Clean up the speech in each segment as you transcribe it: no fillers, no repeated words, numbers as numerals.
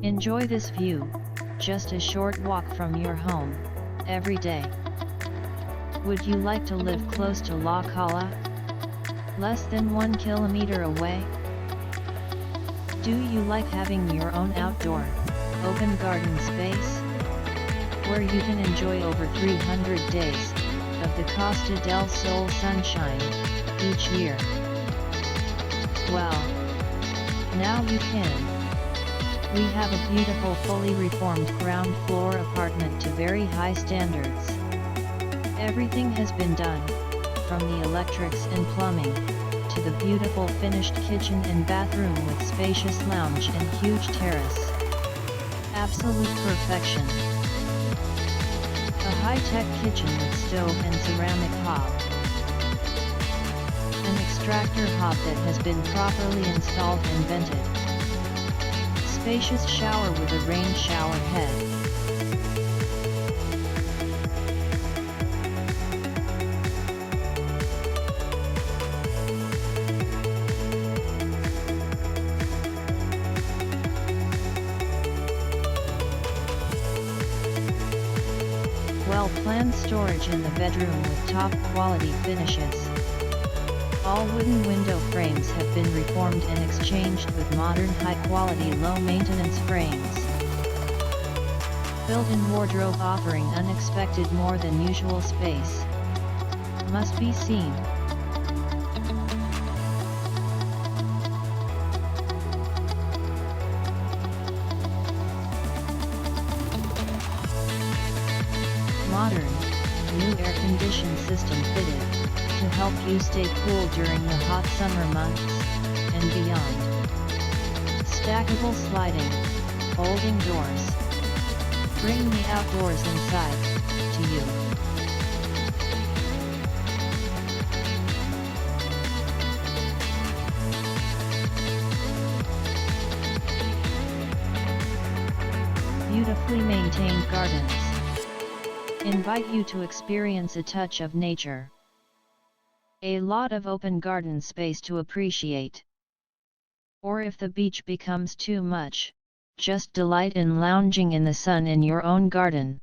Enjoy this view, just a short walk from your home, every day. Would you like to live close to La Cala? Less than 1 kilometer away? Do you like having your own outdoor, open garden space? Where you can enjoy over 300 days of the Costa del Sol sunshine each year. Well, now you can. We have a beautiful fully reformed ground floor apartment to very high standards. Everything has been done, from the electrics and plumbing, to the beautiful finished kitchen and bathroom with spacious lounge and huge terrace. Absolute perfection. A high-tech kitchen with stove and ceramic hob. An extractor hob that has been properly installed and vented. Spacious shower with a rain shower head. Well-planned storage in the bedroom with top-quality finishes. All wooden window frames have been reformed and exchanged with modern high-quality low-maintenance frames. Built-in wardrobe offering unexpected more than usual space. Must be seen. Modern, new air-conditioned system fitted, to help you stay cool during the hot summer months, and beyond. Stackable sliding, folding doors. Bring the outdoors inside, to you. Beautifully maintained gardens. Invite you to experience a touch of nature. A lot of open garden space to appreciate. Or if the beach becomes too much, just delight in lounging in the sun in your own garden.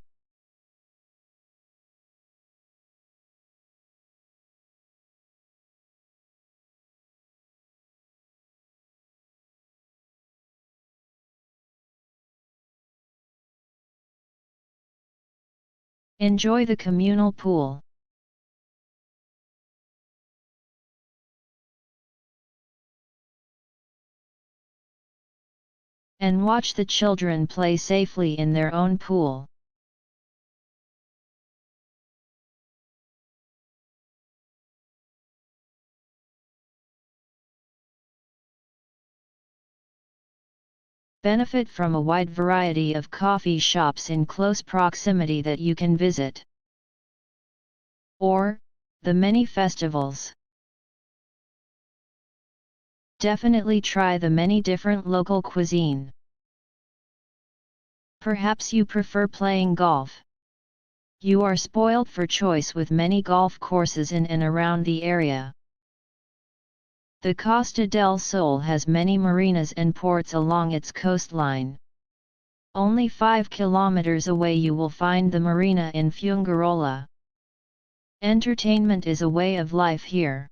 Enjoy the communal pool. And watch the children play safely in their own pool. Benefit from a wide variety of coffee shops in close proximity that you can visit. Or, the many festivals. Definitely try the many different local cuisine. Perhaps you prefer playing golf. You are spoiled for choice with many golf courses in and around the area. The Costa del Sol has many marinas and ports along its coastline. Only 5 kilometers away you will find the marina in Fuengirola. Entertainment is a way of life here.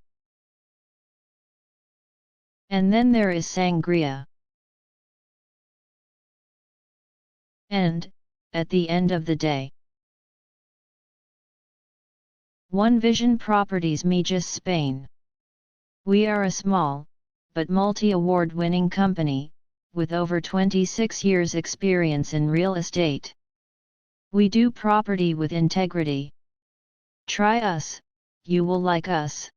And then there is sangria. And, at the end of the day, One Vision Properties Mijas, Spain. We are a small, but multi-award-winning company, with over 26 years experience in real estate. We do property with integrity. Try us, you will like us.